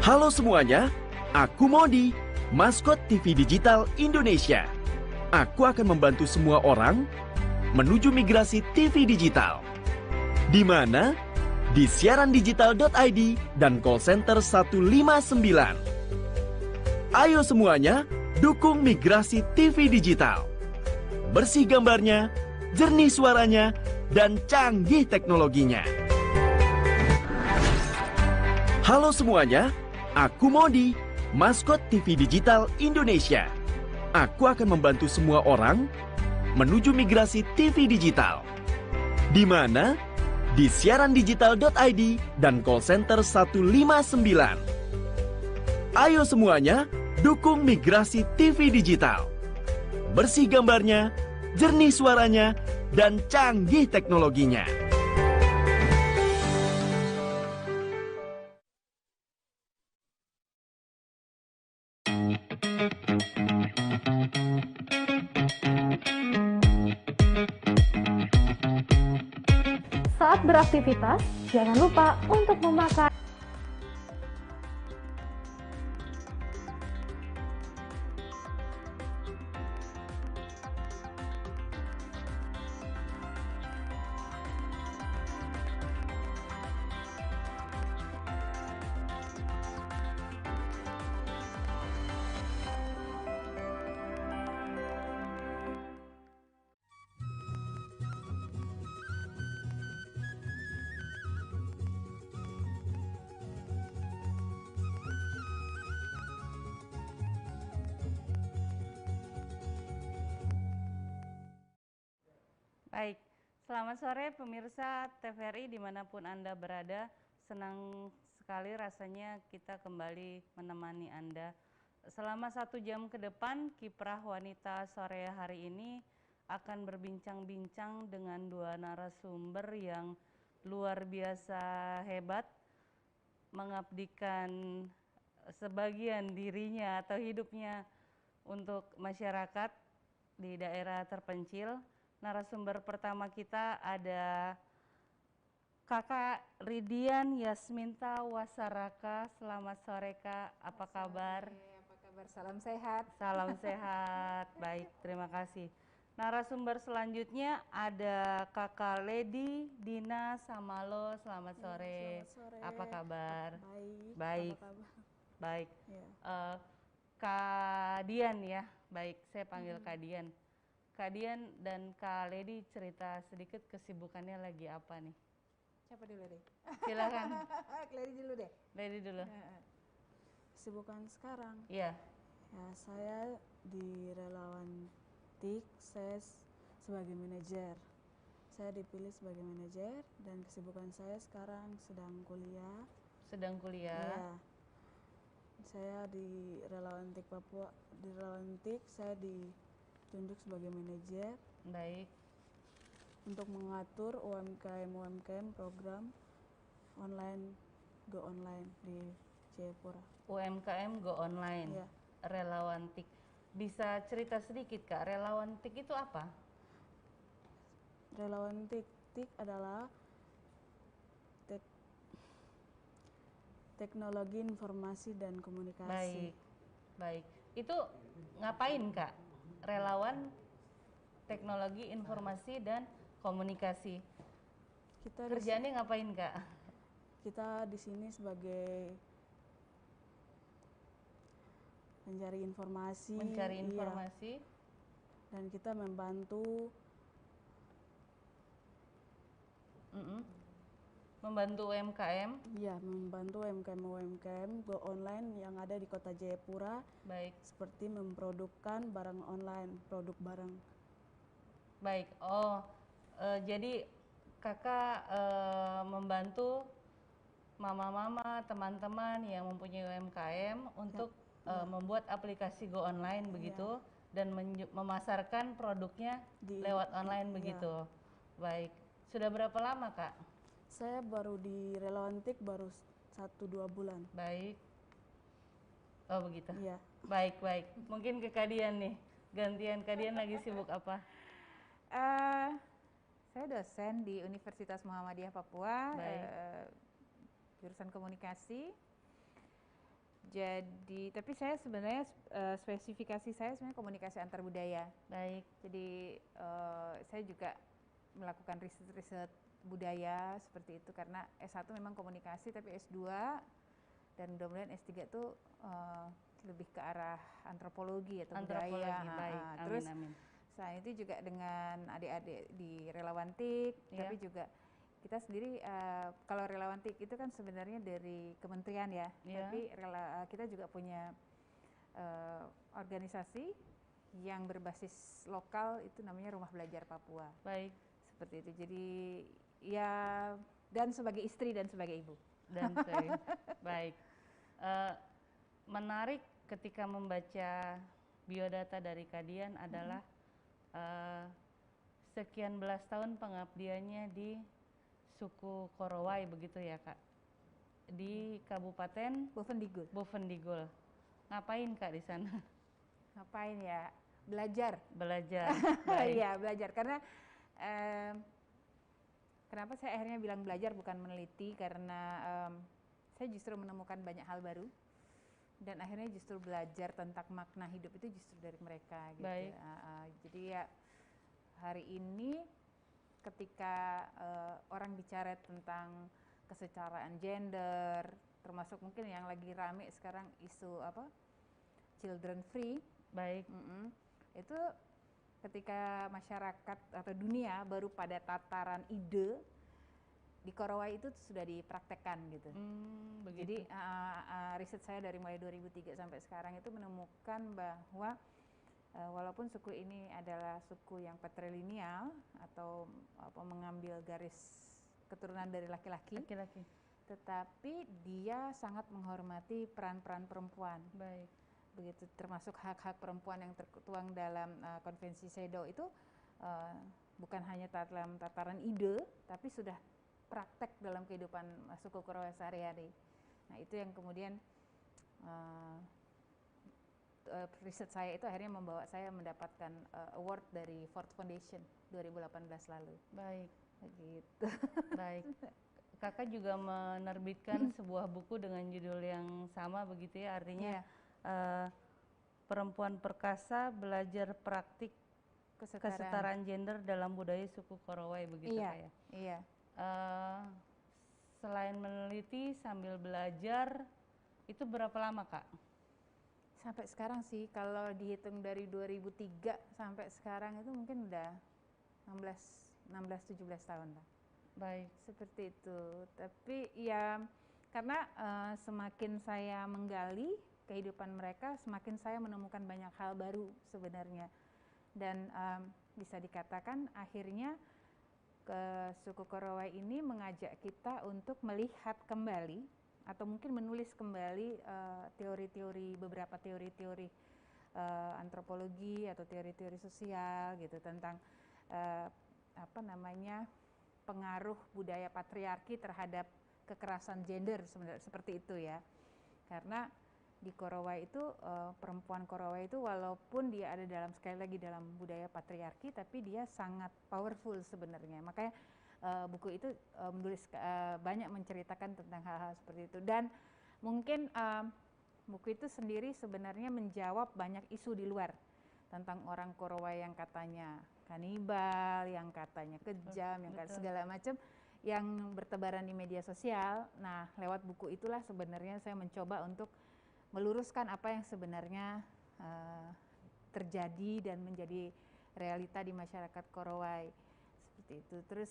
Halo semuanya, aku Modi, maskot TV Digital Indonesia. Aku akan membantu semua orang menuju migrasi TV digital. Di mana? Di siarandigital.id dan call center 159. Ayo semuanya, dukung migrasi TV digital. Bersih gambarnya, jernih suaranya, dan canggih teknologinya. Halo semuanya, aku Modi, maskot TV Digital Indonesia. Aku akan membantu semua orang menuju migrasi TV digital. Di mana? Di siarandigital.id dan call center 159. Ayo semuanya, dukung migrasi TV digital. Bersih gambarnya, jernih suaranya, dan canggih teknologinya. Saat beraktivitas, jangan lupa untuk memakai Baik, selamat sore pemirsa TVRI dimanapun Anda berada. Senang sekali rasanya kita kembali menemani Anda. Selama 1 jam ke depan, Kiprah Wanita sore hari ini akan berbincang-bincang dengan 2 narasumber yang luar biasa hebat, mengabdikan sebagian dirinya atau hidupnya untuk masyarakat di daerah terpencil. Narasumber pertama kita ada Kakak Ridian Yasminta Wasaraka. Selamat sore Kak, apa kabar? Apa kabar? Salam sehat. Salam sehat, baik, terima kasih. Narasumber selanjutnya ada Kakak Lady Dina Samalo. Selamat sore. Selamat sore. Apa kabar? Baik. Baik. Apa kabar? Baik. Ya. Kak Dian ya, baik, saya panggil Kak Dian. Kak Dian dan Kak Lady cerita sedikit kesibukannya lagi apa nih? Siapa dulu deh? Silakan. Lady dulu deh. Lady dulu. Kesibukan sekarang? Iya. Ya, saya di Relawan TIK, saya sebagai manajer. Saya dipilih sebagai manajer dan kesibukan saya sekarang sedang kuliah. Sedang kuliah? Iya. Saya di Relawan TIK Papua, di Relawan TIK saya ditunjuk sebagai manajer. Baik. Untuk mengatur UMKM program online Go Online di Jayapura. UMKM Go Online, Ya. Relawan TIK. Bisa cerita sedikit Kak, Relawan TIK itu apa? Relawan TIK adalah teknologi informasi dan komunikasi. Baik, baik. Itu ngapain Kak? Relawan teknologi informasi dan komunikasi. Kerjaannya ngapain Kak? Kita di sini sebagai mencari informasi. Mencari informasi. Iya. Dan kita membantu. Membantu UMKM. Iya, membantu UMKM Go Online yang ada di Kota Jayapura. Baik. Seperti memprodukkan barang online, produk barang. Baik. Oh, jadi Kakak membantu mama-mama, teman-teman yang mempunyai UMKM untuk membuat aplikasi Go Online begitu, dan memasarkan produknya lewat online begitu. Baik. Sudah berapa lama Kak? Saya baru di Relawan TIK baru 1-2 bulan. Baik. Oh begitu. Iya. Baik. Mungkin ke Kak Dian nih. Gantian, Kak Dian lagi sibuk apa? Saya dosen di Universitas Muhammadiyah Papua. jurusan komunikasi. Jadi, tapi saya sebenarnya spesifikasi saya sebenarnya komunikasi antar budaya. Baik. Jadi saya juga melakukan riset-riset budaya seperti itu karena S1 memang komunikasi, tapi S2 dan mudah-mudahan S3 tuh lebih ke arah antropologi atau Antropologi, budaya. baik. Terus Amin. selain itu juga dengan adik-adik di Relawan TIK, tapi juga kita sendiri kalau Relawan TIK itu kan sebenarnya dari kementerian ya, tapi kita juga punya organisasi yang berbasis lokal, itu namanya Rumah Belajar Papua. Baik. Seperti itu. Jadi ya, dan sebagai istri dan sebagai ibu. Dan saya baik. Menarik ketika membaca biodata dari Kadian adalah sekian belas tahun pengabdiannya di suku Korowai, begitu ya Kak? Di Kabupaten Bovendigul. Ngapain Kak di sana? Ngapain ya? Belajar. Iya, belajar. Karena kenapa saya akhirnya bilang belajar bukan meneliti, karena saya justru menemukan banyak hal baru dan akhirnya justru belajar tentang makna hidup itu justru dari mereka gitu. Baik. Jadi ya hari ini ketika orang bicara tentang kesetaraan gender, termasuk mungkin yang lagi rame sekarang isu children free. Baik. Itu ketika masyarakat atau dunia baru pada tataran ide, di Korowai itu sudah dipraktekkan gitu. Jadi riset saya dari mulai 2003 sampai sekarang itu menemukan bahwa walaupun suku ini adalah suku yang patrilineal atau mengambil garis keturunan dari laki-laki, tetapi dia sangat menghormati peran-peran perempuan. Baik. Begitu, termasuk hak-hak perempuan yang tertuang dalam konvensi CEDAW itu bukan hanya dalam tataran ide, tapi sudah praktek dalam kehidupan suku Korowai sehari-hari. Nah itu yang kemudian riset saya itu akhirnya membawa saya mendapatkan award dari Ford Foundation 2018 lalu. Baik. Begitu. Baik. Kakak juga menerbitkan sebuah buku dengan judul yang sama begitu ya, artinya Perempuan Perkasa Belajar Praktik Kesetaraan Gender dalam Budaya Suku Korowai, begitu Kak ya? Iya. Selain meneliti sambil belajar, itu berapa lama Kak? Sampai sekarang sih, kalau dihitung dari 2003 sampai sekarang itu mungkin udah 16-17 tahun lah. Baik. Seperti itu. Tapi ya karena semakin saya menggali kehidupan mereka, semakin saya menemukan banyak hal baru sebenarnya. Dan bisa dikatakan akhirnya suku Korowai ini mengajak kita untuk melihat kembali atau mungkin menulis kembali beberapa teori-teori antropologi atau teori-teori sosial gitu tentang pengaruh budaya patriarki terhadap kekerasan gender seperti itu ya. Karena di Korowai itu perempuan Korowai itu walaupun dia ada sekali lagi dalam budaya patriarki, tapi dia sangat powerful sebenarnya. Makanya buku itu banyak menceritakan tentang hal-hal seperti itu. Dan mungkin buku itu sendiri sebenarnya menjawab banyak isu di luar tentang orang Korowai yang katanya kanibal, yang katanya kejam, yang katanya segala macam yang bertebaran di media sosial. Nah, lewat buku itulah sebenarnya saya mencoba untuk meluruskan apa yang sebenarnya terjadi dan menjadi realita di masyarakat Korowai seperti itu. Terus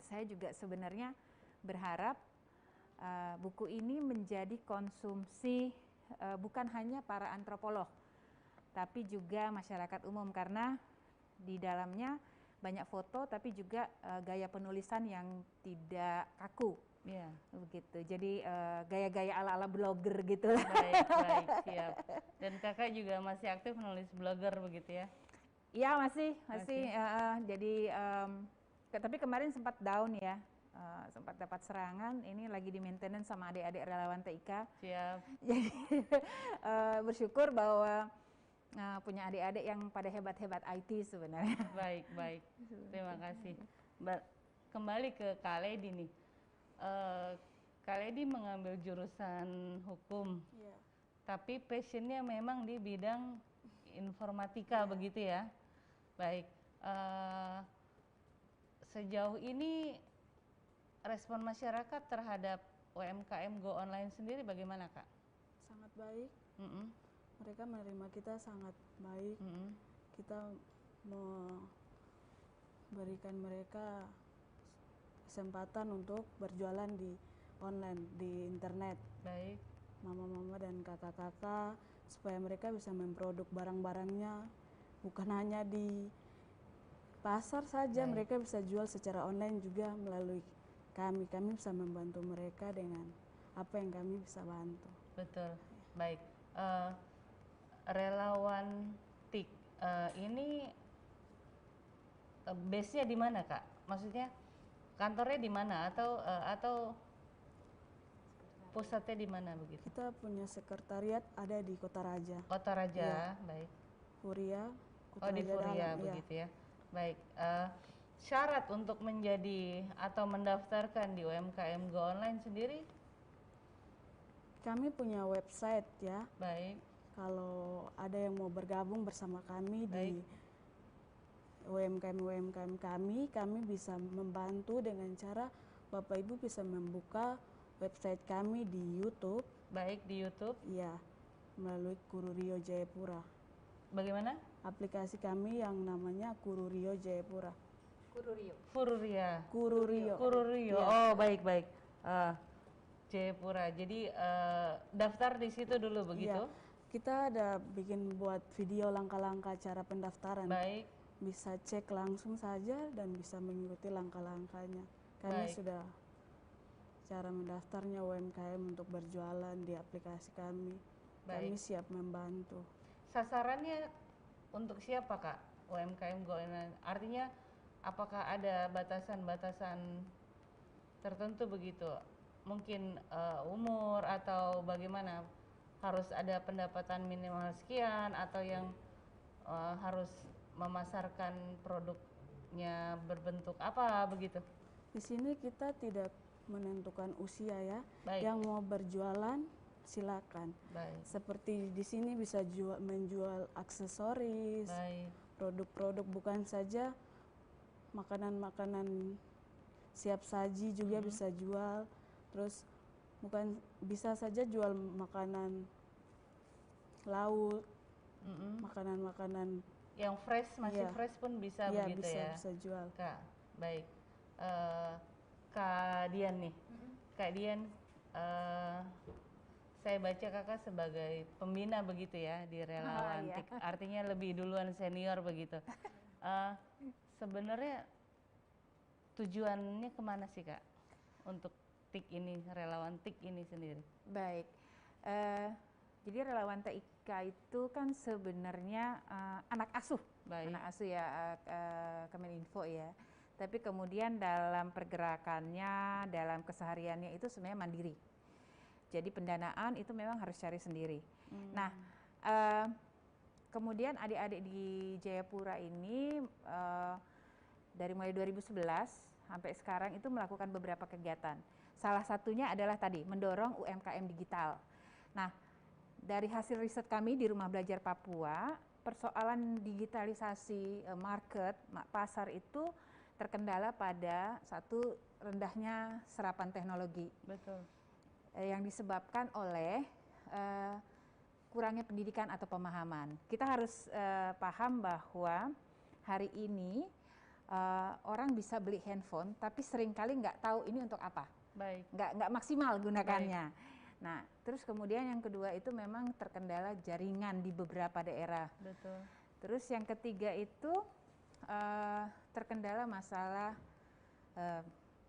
saya juga sebenarnya berharap buku ini menjadi konsumsi bukan hanya para antropolog, tapi juga masyarakat umum, karena di dalamnya banyak foto tapi juga gaya penulisan yang tidak kaku. Iya. Begitu. Jadi gaya-gaya ala-ala blogger gitu lah. Baik, siap. Dan kakak juga masih aktif menulis blogger begitu ya? Iya, masih. Jadi tapi kemarin sempat down ya. Sempat dapat serangan, ini lagi di maintenance sama adik-adik relawan TIK. Siap. Jadi bersyukur bahwa punya adik-adik yang pada hebat-hebat IT sebenarnya. Baik. Terima kasih. Kembali ke Kak Lady nih. eh, Kak Lady mengambil jurusan hukum, Iya. tapi passionnya memang di bidang informatika begitu ya. Baik, eh, sejauh ini respon masyarakat terhadap UMKM Go Online sendiri bagaimana Kak? Sangat baik. Mm-mm, Mereka menerima kita sangat baik. mm-mm. Kita memberikan mereka kesempatan untuk berjualan di online, di internet. Baik, Mama-mama dan kakak-kakak supaya mereka bisa memproduk barang-barangnya bukan hanya di pasar saja, Baik. mereka bisa jual secara online juga melalui kami. Kami bisa membantu mereka dengan apa yang kami bisa bantu. betul. Baik, Eh, relawan TIK ini base-nya di mana Kak? Maksudnya kantornya di mana atau pusatnya di mana begitu? Kita punya sekretariat ada di Kota Raja, Kota Raja, Iya. baik. Furia, Oh di Furia Dalam, iya. begitu ya. Baik. Syarat untuk menjadi atau mendaftarkan di UMKM Go Online sendiri? Kami punya website ya. Baik, Kalau ada yang mau bergabung bersama kami Baik. di UMKM kami bisa membantu dengan cara Bapak Ibu bisa membuka website kami di YouTube, baik di YouTube. ya, melalui Kururio Jayapura. Bagaimana? Aplikasi kami yang namanya Kururio Jayapura. Furia. Kururio. Kururio. Iya. Oh baik baik. Jayapura. Jadi daftar di situ dulu begitu? Iya. Kita ada bikin buat video langkah-langkah cara pendaftaran. Baik. Bisa cek langsung saja dan bisa mengikuti langkah-langkahnya. Kami Baik. sudah cara mendaftarnya UMKM untuk berjualan di aplikasi kami. Kami Baik. siap membantu. Sasarannya untuk siapa Kak? UMKM Go Online. Artinya apakah ada batasan-batasan tertentu begitu? Mungkin umur atau bagaimana? Harus ada pendapatan minimal sekian atau yang harus memasarkan produknya berbentuk apa begitu? Di sini kita tidak menentukan usia ya. Baik. Yang mau berjualan silakan. Baik. Seperti di sini bisa menjual aksesoris, Baik. produk-produk bukan saja makanan-makanan siap saji juga bisa jual. Terus bukan bisa saja jual makanan laut, makanan-makanan Yang fresh masih Iya. fresh pun bisa ya begitu bisa ya? bisa jual. Kak, baik. Kak Dian nih, Kak Dian, saya baca kakak sebagai pembina begitu ya di relawan iya. TIK. Artinya lebih duluan senior begitu. Sebenarnya tujuannya kemana sih Kak untuk TIK ini, relawan TIK ini sendiri? Baik, jadi relawan TIK itu kan sebenarnya anak asuh, Baik. anak asuh ya Kemeninfo ya. Tapi kemudian dalam pergerakannya, dalam kesehariannya itu sebenarnya mandiri. Jadi pendanaan itu memang harus cari sendiri. Nah, kemudian adik-adik di Jayapura ini dari mulai 2011 sampai sekarang itu melakukan beberapa kegiatan. Salah satunya adalah tadi mendorong UMKM digital. Nah, dari hasil riset kami di Rumah Belajar Papua, persoalan digitalisasi market, pasar itu terkendala pada satu rendahnya serapan teknologi. Betul. Yang disebabkan oleh kurangnya pendidikan atau pemahaman. Kita harus paham bahwa hari ini orang bisa beli handphone, tapi seringkali nggak tahu ini untuk apa. Baik. Nggak maksimal gunakannya. Nah, terus kemudian yang kedua itu memang terkendala jaringan di beberapa daerah. Betul. Terus yang ketiga itu terkendala masalah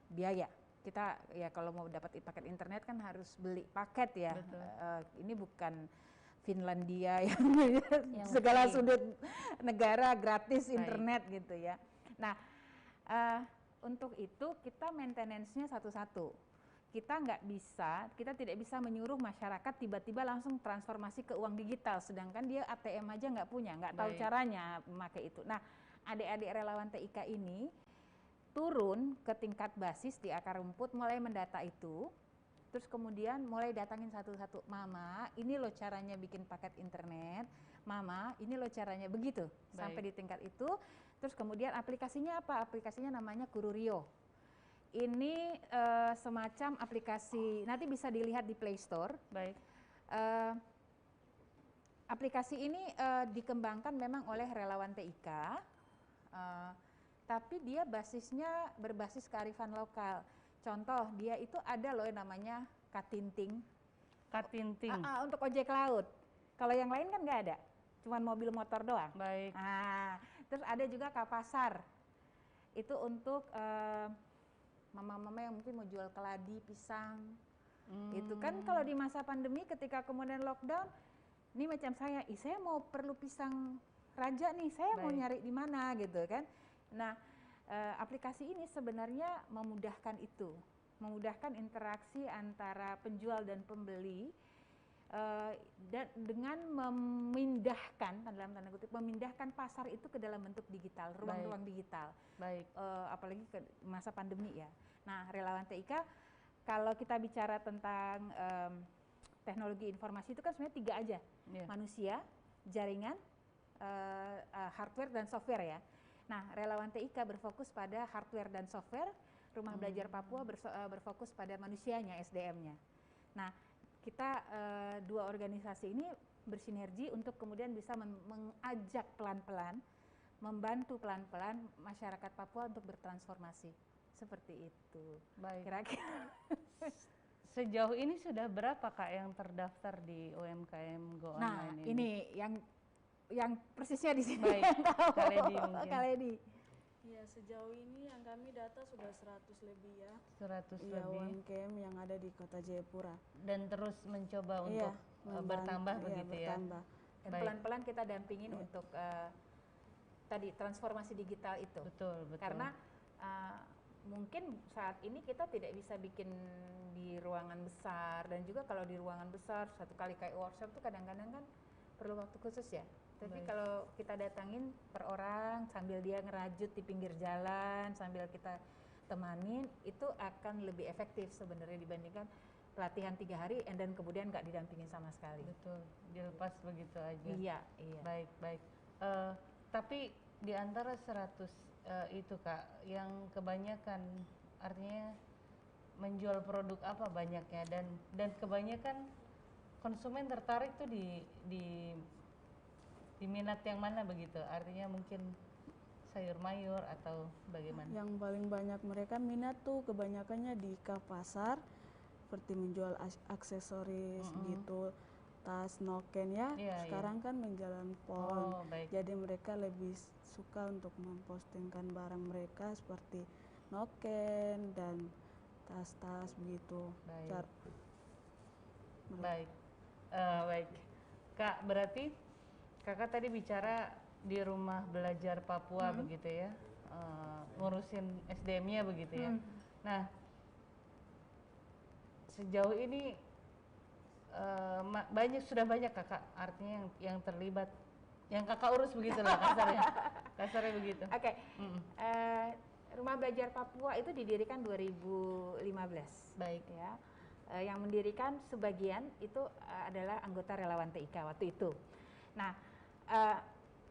biaya. Kita ya kalau mau dapat paket internet kan harus beli paket ya. Ini bukan Finlandia yang segala free. sudut negara gratis internet gitu ya. Nah, untuk itu kita maintenance-nya satu-satu. Kita tidak bisa menyuruh masyarakat tiba-tiba langsung transformasi ke uang digital, sedangkan dia ATM aja nggak punya, nggak tahu Baik. caranya memakai itu. Nah, adik-adik relawan TIK ini turun ke tingkat basis di akar rumput, mulai mendata itu, terus kemudian mulai datangin satu-satu, mama ini loh caranya bikin paket internet, mama ini loh caranya, begitu. Sampai di tingkat itu. Terus kemudian aplikasinya apa? Aplikasinya namanya Kururio. Ini semacam aplikasi, nanti bisa dilihat di Play Store. Baik. Aplikasi ini dikembangkan memang oleh relawan TIK, tapi dia basisnya berbasis kearifan lokal. Contoh, dia itu ada loh yang namanya Katinting. Katinting. Untuk ojek laut. Kalau yang lain kan nggak ada, cuman mobil motor doang. Baik. Terus ada juga Kapasar. Itu untuk mama-mama yang mungkin mau jual keladi, pisang. Itu kan kalau di masa pandemi ketika kemudian lockdown, ini macam saya mau perlu pisang raja nih, saya mau nyari di mana gitu kan. Nah, aplikasi ini sebenarnya memudahkan itu, memudahkan interaksi antara penjual dan pembeli, dan dengan memindahkan, dalam tanda kutip, memindahkan pasar itu ke dalam bentuk digital, ruang-ruang digital. Baik. Apalagi ke masa pandemi ya. Nah, relawan TIK, kalau kita bicara tentang teknologi informasi itu kan sebenarnya 3 aja, manusia, jaringan, hardware dan software ya. Nah, relawan TIK berfokus pada hardware dan software, Rumah Belajar Papua berfokus pada manusianya, SDM-nya. Nah, kita 2 organisasi ini bersinergi untuk kemudian bisa mengajak pelan-pelan, membantu pelan-pelan masyarakat Papua untuk bertransformasi. Seperti itu. Baik. Kira-kira. Sejauh ini sudah berapa Kak yang terdaftar di UMKM Go Online ini? Nah, ini yang persisnya di sini. Baik, Kak Ledi mungkin. Kak Ledi. Ya, sejauh ini yang kami data sudah 100 lebih ya. 100 Ya, lebih. UMKM yang ada di Kota Jayapura. Dan terus mencoba untuk bertambah begitu ya. Bertambah. Dan pelan-pelan kita dampingin untuk tadi transformasi digital itu. Betul. Karena mungkin saat ini kita tidak bisa bikin di ruangan besar, dan juga kalau di ruangan besar satu kali kayak workshop tuh kadang-kadang kan perlu waktu khusus ya. Tapi kalau kita datangin per orang sambil dia ngerajut di pinggir jalan, sambil kita temanin, itu akan lebih efektif sebenarnya dibandingkan pelatihan 3 hari dan kemudian nggak didampingin sama sekali. Betul, dilepas begitu aja. Iya. Baik. Tapi di antara 100 itu Kak, yang kebanyakan artinya menjual produk apa banyaknya, dan kebanyakan konsumen tertarik tuh di minat yang mana begitu? Artinya mungkin sayur mayur atau bagaimana? Yang paling banyak mereka minat tuh kebanyakannya di pasar, seperti menjual aksesoris gitu, tas, noken ya. Sekarang kan menjalan PON, jadi mereka lebih suka untuk mempostingkan barang mereka seperti noken dan tas-tas begitu. Baik. Kak, berarti Kakak tadi bicara di Rumah Belajar Papua begitu ya, ngurusin SDM-nya begitu ya. Nah, sejauh ini sudah banyak Kakak artinya yang terlibat, yang Kakak urus begitulah kasarnya begitu. Oke. Rumah Belajar Papua itu didirikan 2015. Baik ya. Yang mendirikan sebagian itu adalah anggota relawan TIK waktu itu. Nah,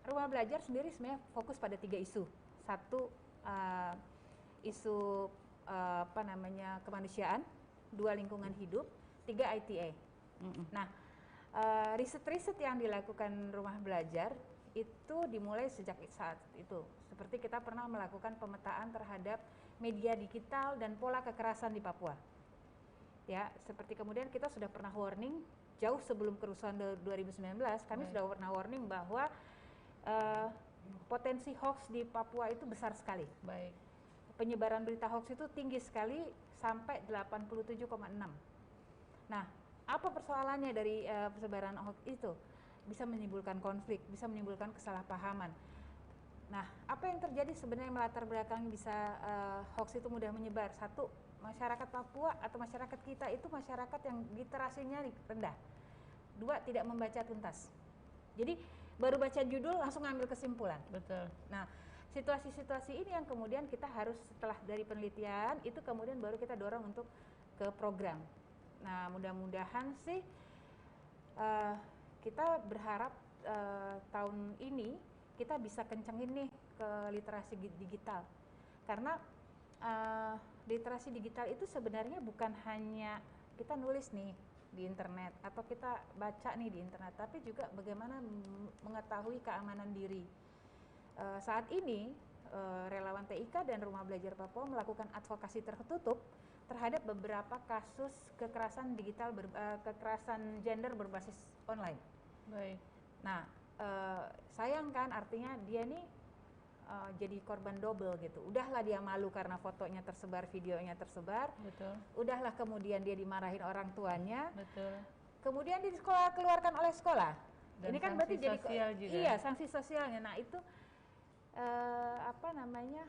Rumah Belajar sendiri sebenarnya fokus pada 3 isu. Satu, isu kemanusiaan, 2 lingkungan hidup, 3 ITA. Nah, riset-riset yang dilakukan Rumah Belajar itu dimulai sejak saat itu. Seperti kita pernah melakukan pemetaan terhadap media digital dan pola kekerasan di Papua. Ya, seperti kemudian kita sudah pernah warning jauh sebelum kerusuhan 2019, kami sudah pernah warning bahwa potensi hoax di Papua itu besar sekali. Baik. Penyebaran berita hoax itu tinggi sekali sampai 87,6. Nah, apa persoalannya dari persebaran hoax itu? Bisa menimbulkan konflik, bisa menimbulkan kesalahpahaman. Nah, apa yang terjadi sebenarnya melatar belakang bisa hoax itu mudah menyebar? Satu, masyarakat Papua atau masyarakat kita itu masyarakat yang literasinya rendah. 2, tidak membaca tuntas. Jadi baru baca judul langsung ngambil kesimpulan. Betul. Nah, situasi-situasi ini yang kemudian kita harus setelah dari penelitian itu kemudian baru kita dorong untuk ke program. Nah, mudah-mudahan sih kita berharap tahun ini kita bisa kencengin nih ke literasi digital, karena literasi digital itu sebenarnya bukan hanya kita nulis nih di internet atau kita baca nih di internet, tapi juga bagaimana mengetahui keamanan diri. Saat ini relawan TIK dan Rumah Belajar Papua melakukan advokasi tertutup terhadap beberapa kasus kekerasan digital, kekerasan gender berbasis online. Baik. Nah, sayang kan, artinya dia nih jadi korban double gitu. Udahlah dia malu karena fotonya tersebar, videonya tersebar. Betul. Udahlah kemudian dia dimarahin orang tuanya. Betul. Kemudian di sekolah keluarkan oleh sekolah. Dan ini kan berarti jadi sosial juga. Iya, sanksi sosialnya. Nah, itu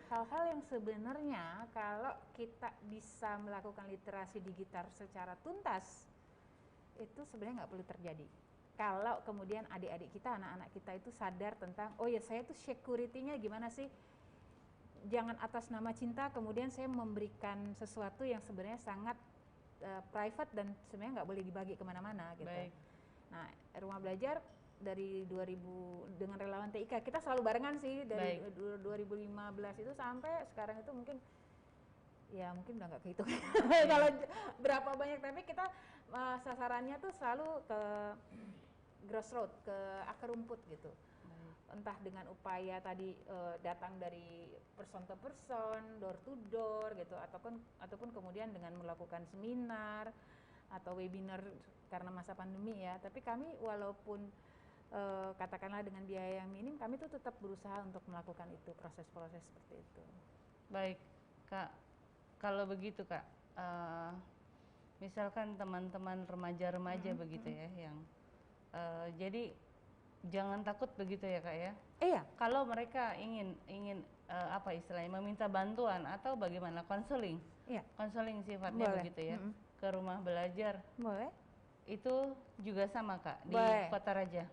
hal-hal yang sebenarnya kalau kita bisa melakukan literasi digital secara tuntas itu sebenarnya nggak perlu terjadi. Kalau kemudian adik-adik kita, anak-anak kita itu sadar tentang, oh ya saya tuh security-nya gimana sih, jangan atas nama cinta kemudian saya memberikan sesuatu yang sebenarnya sangat private dan sebenarnya nggak boleh dibagi kemana-mana gitu. Baik. Nah, Rumah Belajar dari 2000 dengan relawan TIK kita selalu barengan sih dari 2015 itu sampai sekarang itu mungkin udah nggak kehitung kalau berapa banyak, tapi kita sasarannya tuh selalu ke grassroots, ke akar rumput gitu. Entah dengan upaya tadi datang dari person to person, door to door gitu, ataupun kemudian dengan melakukan seminar atau webinar karena masa pandemi ya. Tapi kami walaupun katakanlah dengan biaya yang minim, kami tuh tetap berusaha untuk melakukan itu, proses-proses seperti itu. Baik, Kak. Kalau begitu, Kak, misalkan teman-teman remaja-remaja begitu ya, yang jadi jangan takut begitu ya, Kak ya. Iya. Kalau mereka ingin apa istilahnya meminta bantuan atau bagaimana konseling, konseling sifatnya boleh. Begitu ya, ke Rumah Belajar. Boleh. Itu juga sama Kak di Kota Raja.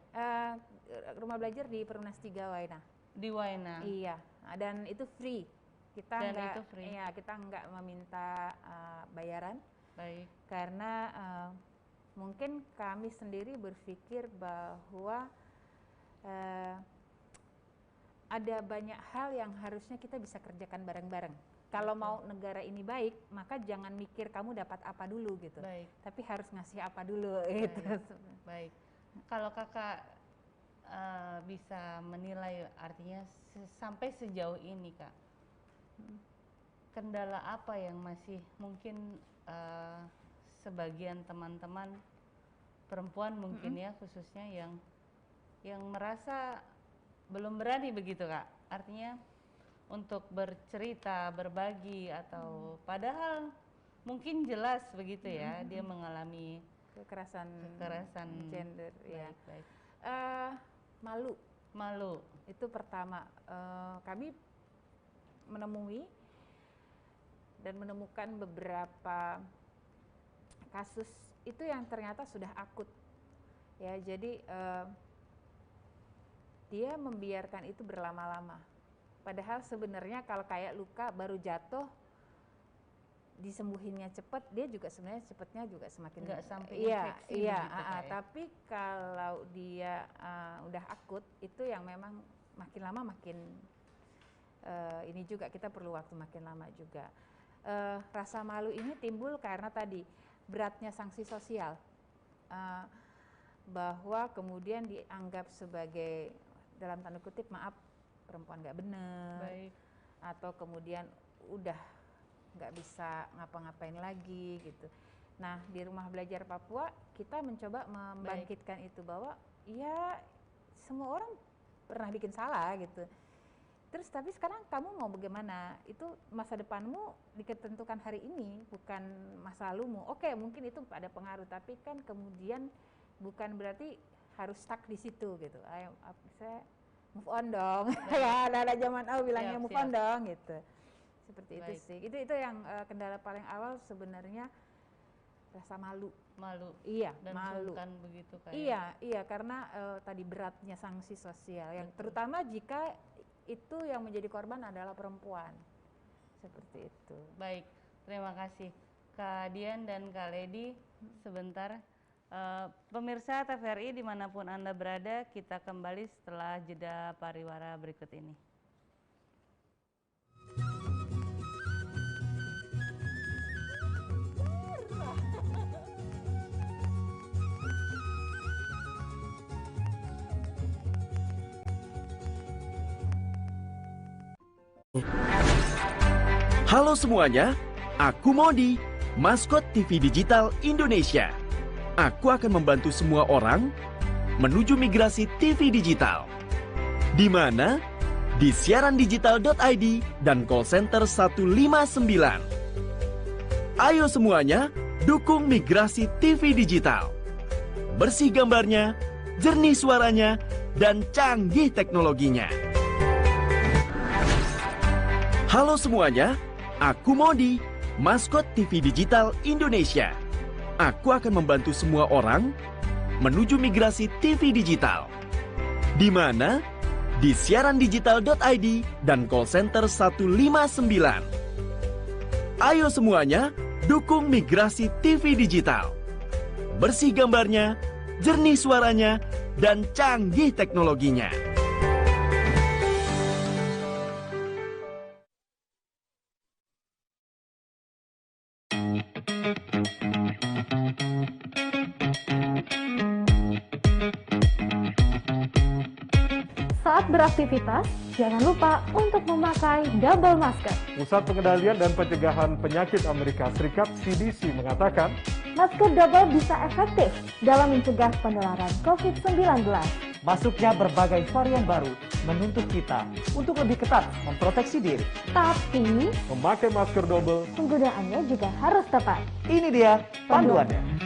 Rumah Belajar di Perumnas 3 Waena. Di Waena. Iya, dan itu free. Kita nggak meminta bayaran. Baik. Karena mungkin kami sendiri berpikir bahwa ada banyak hal yang harusnya kita bisa kerjakan bareng-bareng. Kalau mau negara ini baik, maka jangan mikir kamu dapat apa dulu gitu. Baik. Tapi harus ngasih apa dulu gitu. Baik. Kalau Kakak bisa menilai, artinya sampai sejauh ini Kak, kendala apa yang masih mungkin sebagian teman-teman perempuan mungkin ya khususnya yang merasa belum berani begitu Kak, artinya untuk bercerita, berbagi atau padahal mungkin jelas begitu ya dia mengalami kekerasan gender. Baik. Malu itu pertama. Kami menemui dan menemukan beberapa kasus itu yang ternyata sudah akut ya, jadi dia membiarkan itu berlama-lama. Padahal sebenarnya kalau kayak luka baru jatuh, disembuhinnya cepat, dia juga sebenarnya cepatnya juga semakin nggak sampai infeksi. Tapi kalau dia udah akut, itu yang memang makin lama makin ini juga kita perlu waktu makin lama juga. Rasa malu ini timbul karena tadi beratnya sanksi sosial, bahwa kemudian dianggap sebagai dalam tanda kutip maaf perempuan nggak benar. Baik. Atau kemudian udah nggak bisa ngapa-ngapain lagi gitu. Nah, di Rumah Belajar Papua kita mencoba membangkitkan itu bahwa ya semua orang pernah bikin salah gitu. Terus tapi sekarang kamu mau bagaimana? Itu masa depanmu ditentukan hari ini, bukan masa lalumu. Oke, mungkin itu ada pengaruh, tapi kan kemudian bukan berarti harus stuck di situ gitu. Ayo, saya move on dong. Ya, ada zaman bilangnya move on dong gitu. Seperti itu sih. Itu yang kendala paling awal sebenarnya, rasa malu. Iya, dan malu. sungkan begitu kayak. Iya, karena tadi beratnya sanksi sosial yang terutama jika itu yang menjadi korban adalah perempuan. Seperti itu. Baik, terima kasih Kak Dian dan Kak Lady. Sebentar, pemirsa TVRI dimanapun Anda berada, kita kembali setelah jeda pariwara berikut ini. Halo semuanya, aku Modi, maskot TV Digital Indonesia. Aku akan membantu semua orang menuju migrasi TV digital. Di mana? Di siarandigital.id dan call center 159. Ayo semuanya, dukung migrasi TV digital. Bersih gambarnya, jernih suaranya, dan canggih teknologinya. Halo semuanya, aku Modi, maskot TV Digital Indonesia. Aku akan membantu semua orang menuju migrasi TV digital. Di mana? Di siarandigital.id dan call center 159. Ayo semuanya, dukung migrasi TV digital. Bersih gambarnya, jernih suaranya, dan canggih teknologinya. Saat beraktivitas, jangan lupa untuk memakai double masker. Pusat Pengendalian dan Pencegahan Penyakit Amerika Serikat (CDC) mengatakan, Masker double bisa efektif dalam mencegah penularan COVID-19. Masuknya berbagai varian baru menuntut kita untuk lebih ketat memproteksi diri. Tapi, memakai masker double penggunaannya juga harus tepat. Ini dia panduannya.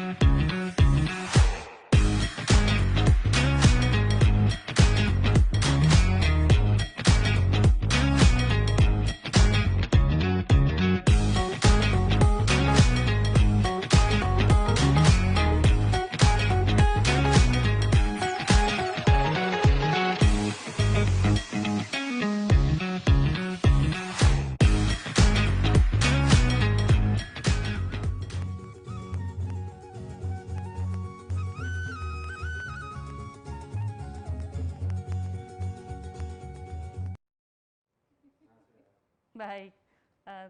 Baik,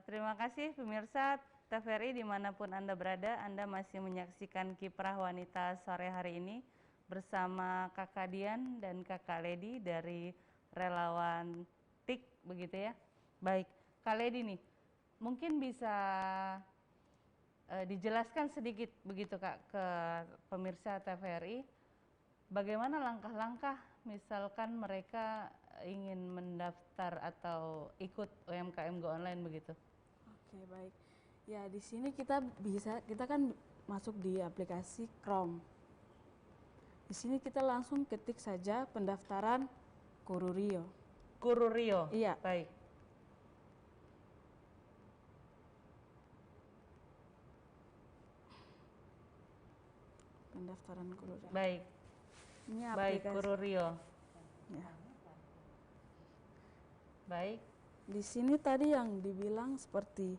terima kasih pemirsa TVRI dimanapun Anda berada. Anda masih menyaksikan Kiprah Wanita sore hari ini bersama Kakak Dian dan Kakak Lady dari relawan TIK, begitu ya. Baik, Kak Lady nih, mungkin bisa dijelaskan sedikit begitu Kak ke pemirsa TVRI, bagaimana langkah-langkah misalkan mereka ingin mendaftar atau ikut UMKM Go Online begitu? Oke, baik. Ya, di sini kita kan masuk di aplikasi Chrome. Di sini kita langsung ketik saja pendaftaran Kururio. Kururio? Iya. Baik. Pendaftaran Kururio. Baik. Ini baik, aplikasi. Kururio. Ya. Baik. Di sini tadi yang dibilang seperti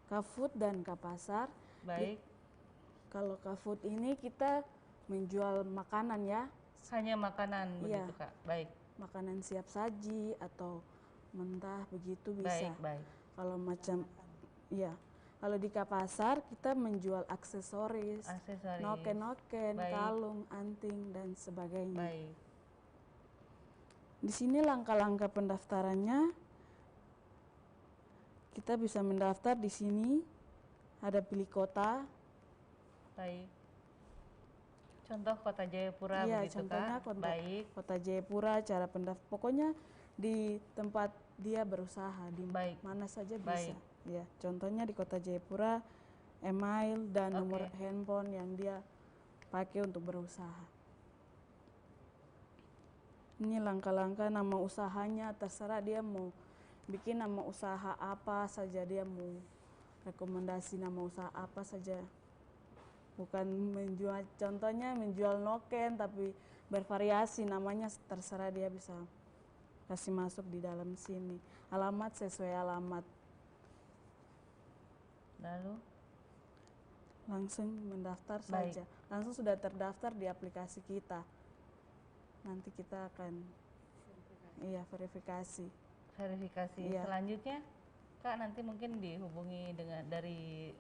Kafood dan Kapasar. Baik. Kalau Kafood ini kita menjual makanan ya. Hanya makanan begitu Kak. Baik. Makanan siap saji atau mentah begitu bisa. Baik. Kalau macam ya. Kalau di Kapasar kita menjual aksesoris, noken-noken, kalung, anting dan sebagainya. Baik. Di sini langkah-langkah pendaftarannya, kita bisa mendaftar di sini, ada pilih kota. Baik. Contoh Kota Jayapura Iya, begitu contohnya Kak? Baik. Kota Jayapura, cara pendaftar, pokoknya di tempat dia berusaha, di mana saja bisa. Ya, contohnya di Kota Jayapura, email dan nomor handphone yang dia pakai untuk berusaha. Ini langkah-langkah nama usahanya, terserah dia mau bikin nama usaha apa saja, dia mau rekomendasi nama usaha apa saja. Bukan menjual, contohnya menjual noken tapi bervariasi namanya, terserah dia bisa kasih masuk di dalam sini. Alamat sesuai alamat. Lalu Langsung mendaftar Baik. saja. Langsung sudah terdaftar di aplikasi kita. Nanti kita akan verifikasi. Iya. Selanjutnya Kak nanti mungkin dihubungi dari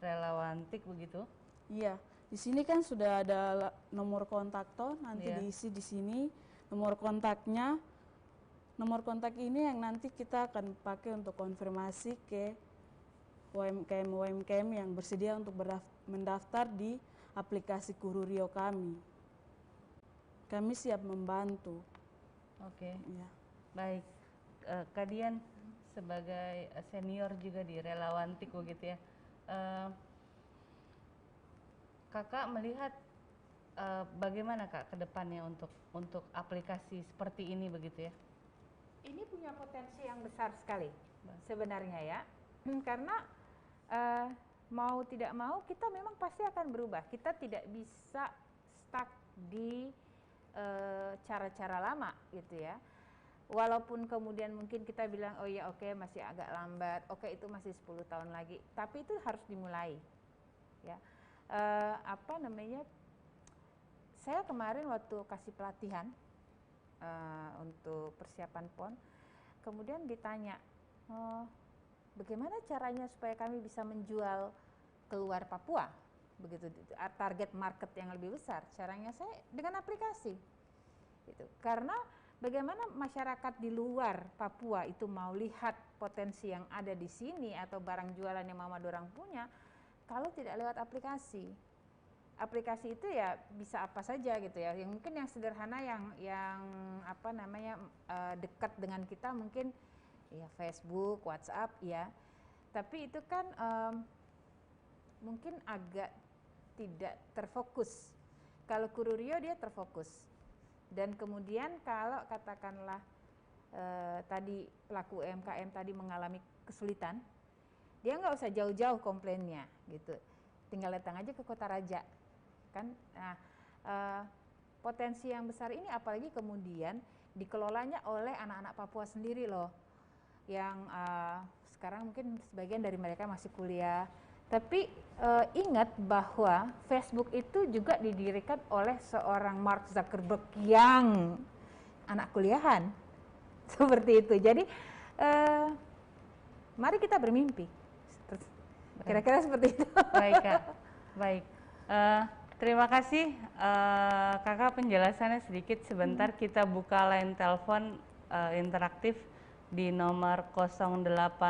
relawan TIK begitu? Iya, di sini kan sudah ada nomor kontak toh, nanti diisi di sini nomor kontaknya. Nomor kontak ini yang nanti kita akan pakai untuk konfirmasi ke UMKM yang bersedia untuk mendaftar di aplikasi Kururio kami. Kami siap membantu. Oke. Ya. Baik. Kak Dian sebagai senior juga di relawan TIK begitu ya. Kakak melihat bagaimana Kak ke depannya untuk aplikasi seperti ini begitu ya? Ini punya potensi yang besar sekali sebenarnya ya, karena mau tidak mau kita memang pasti akan berubah. Kita tidak bisa stuck di cara-cara lama gitu ya. Walaupun kemudian mungkin kita bilang oh ya oke, masih agak lambat, oke itu masih 10 tahun lagi, tapi itu harus dimulai ya. Saya kemarin waktu kasih pelatihan untuk persiapan PON, kemudian ditanya bagaimana caranya supaya kami bisa menjual keluar Papua, begitu, target market yang lebih besar. Caranya saya dengan aplikasi gitu. Karena bagaimana masyarakat di luar Papua itu mau lihat potensi yang ada di sini atau barang jualan yang mama dorang punya kalau tidak lewat aplikasi. Aplikasi itu ya bisa apa saja gitu ya. Yang mungkin yang sederhana yang dekat dengan kita mungkin ya Facebook, WhatsApp ya. Tapi itu kan mungkin agak tidak terfokus. Kalau Kururio dia terfokus. Dan kemudian kalau katakanlah tadi pelaku UMKM tadi mengalami kesulitan, dia nggak usah jauh-jauh komplainnya gitu. Tinggal datang aja ke Kota Raja. Kan? Nah, potensi yang besar ini apalagi kemudian dikelolanya oleh anak-anak Papua sendiri loh, yang sekarang mungkin sebagian dari mereka masih kuliah, tapi ingat bahwa Facebook itu juga didirikan oleh seorang Mark Zuckerberg yang anak kuliahan, seperti itu. Jadi mari kita bermimpi, kira-kira seperti itu. Baik Kak, baik. Terima kasih Kakak penjelasannya sedikit. Sebentar kita buka line telepon interaktif di nomor 0812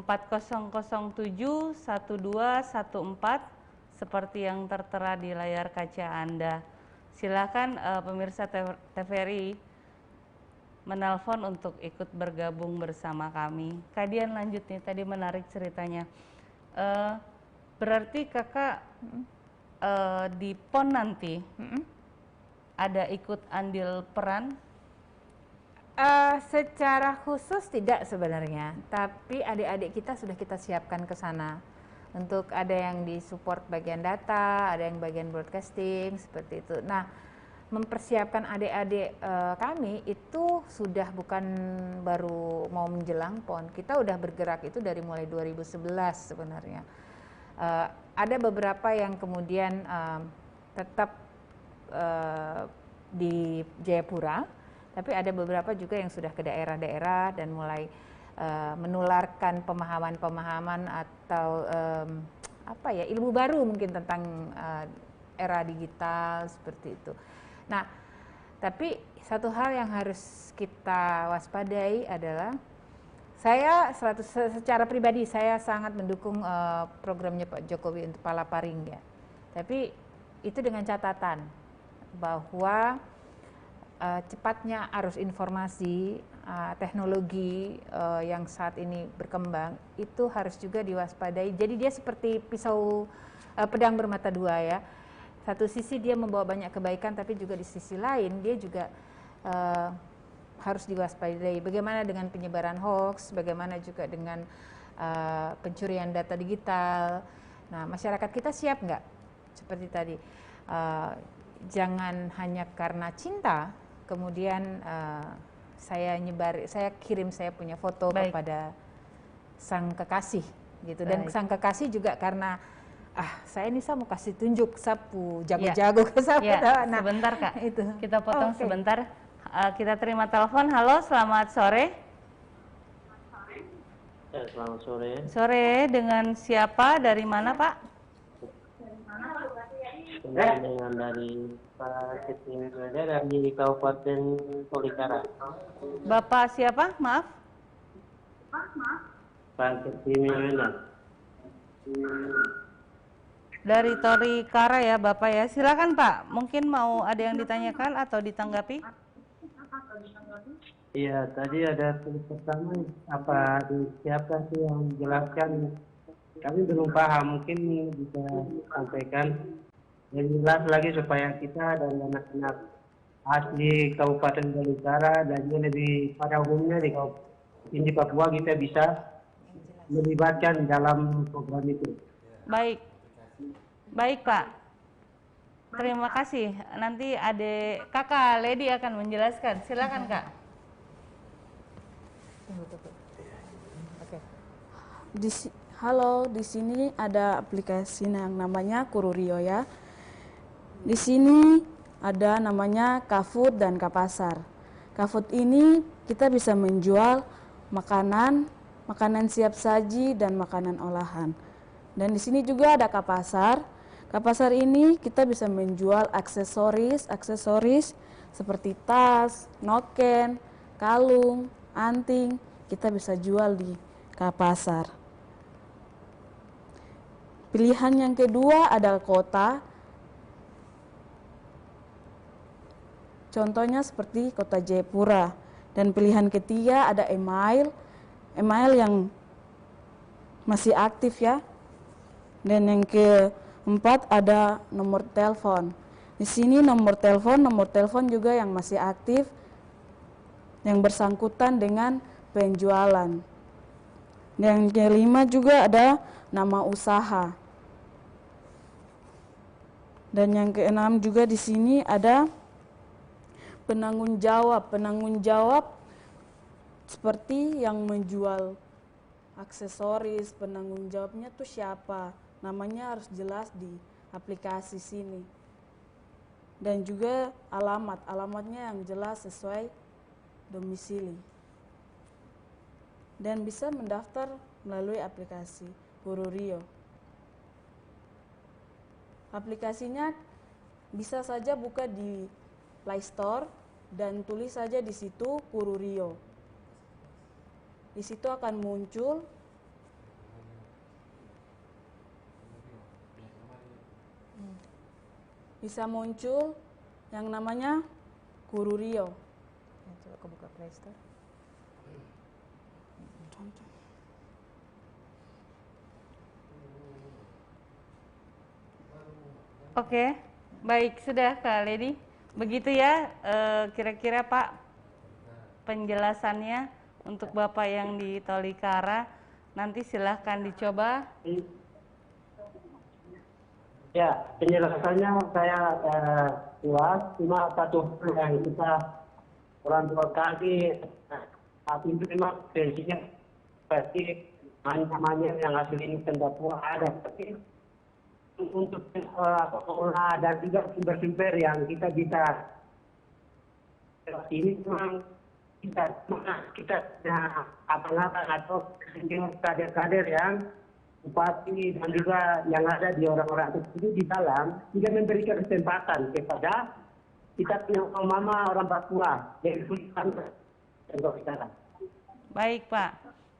4007 1214 seperti yang tertera di layar kaca Anda. Silakan pemirsa TVRI menelpon untuk ikut bergabung bersama kami. Kak Dian lanjut nih, tadi menarik ceritanya. Berarti Kakak di PON nanti ada ikut andil peran? Secara khusus tidak sebenarnya, tapi adik-adik kita sudah kita siapkan ke sana. Untuk ada yang di support bagian data, ada yang bagian broadcasting, seperti itu. Nah, mempersiapkan adik-adik kami itu sudah bukan baru mau menjelang PON. Kita udah bergerak itu dari mulai 2011 sebenarnya. Ada beberapa yang kemudian tetap di Jayapura, tapi ada beberapa juga yang sudah ke daerah-daerah dan mulai menularkan pemahaman-pemahaman atau ilmu baru mungkin tentang era digital seperti itu. Nah, tapi satu hal yang harus kita waspadai adalah secara pribadi saya sangat mendukung programnya Pak Jokowi untuk Palaparing ya. Tapi itu dengan catatan bahwa cepatnya arus informasi, teknologi yang saat ini berkembang itu harus juga diwaspadai. Jadi dia seperti pisau pedang bermata dua ya. Satu sisi dia membawa banyak kebaikan, tapi juga di sisi lain dia juga harus diwaspadai. Bagaimana dengan penyebaran hoax, bagaimana juga dengan pencurian data digital. Nah, masyarakat kita siap nggak? Seperti tadi, jangan hanya karena cinta, kemudian saya kirim saya punya foto kepada sang kekasih gitu. Dan sang kekasih juga karena saya mau kasih tunjuk sapu jago-jago ke sapu. Nah, sebentar Kak, itu kita potong sebentar. Kita terima telepon. Halo, selamat sore. Selamat sore. Sore, dengan siapa? Dari mana Pak? Dengan dari Pak Ketimi dari Kabupaten Tolikara. Bapak siapa? Maaf. Pak Ketimi Dari Tolikara ya Bapak ya. Silakan Pak. Mungkin mau ada yang ditanyakan atau ditanggapi? Iya, tadi ada pertama siapa sih yang menjelaskan? Kami belum paham, mungkin bisa sampaikan yang jelas lagi supaya kita dan anak-anak asli Kabupaten Tolikara dan lebih pada umumnya di Papua kita bisa melibatkan dalam program itu. Baik Pak. Terima kasih. Nanti Kakak Lady akan menjelaskan. Silakan Kak. Oke. Halo, di sini ada aplikasi yang namanya Kururio ya. Di sini ada namanya Kafood dan Kapasar. Kafood ini kita bisa menjual makanan siap saji dan makanan olahan. Dan di sini juga ada Kapasar. Kapasar ini kita bisa menjual aksesoris seperti tas, noken, kalung, anting. Kita bisa jual di Kapasar. Pilihan yang kedua ada Kota. Contohnya seperti Kota Jayapura. Dan pilihan ketiga ada email yang masih aktif ya. Dan yang keempat ada nomor telepon. Di sini nomor telepon juga yang masih aktif, yang bersangkutan dengan penjualan. Dan yang kelima juga ada nama usaha. Dan yang keenam juga di sini ada penanggung jawab seperti yang menjual aksesoris, penanggung jawabnya tuh siapa, namanya harus jelas di aplikasi sini. Dan juga alamatnya yang jelas sesuai domisili. Dan bisa mendaftar melalui aplikasi Kururio. Aplikasinya bisa saja buka di Play Store dan tulis saja di situ Kururio. Di situ akan muncul yang namanya Kururio. Coba aku buka Play Store. Oke, baik, sudah Kak Lady. Begitu ya kira-kira Pak penjelasannya untuk Bapak yang di Tolikara. Nanti silahkan dicoba. Ya, penjelasannya saya puas. Cuma satu yang kita orang tua kami itu memang versinya pasti namanya yang asli ini Papua ada, tapi untuk olah dan juga sumber-sumber yang kita bisa ini memang kita abang-abang atau kader-kader yang bupati dan juga yang ada di orang-orang itu di dalam tidak memberikan kesempatan kepada kita punya mama orang Papua yang disulitan untuk kita. Baik Pak,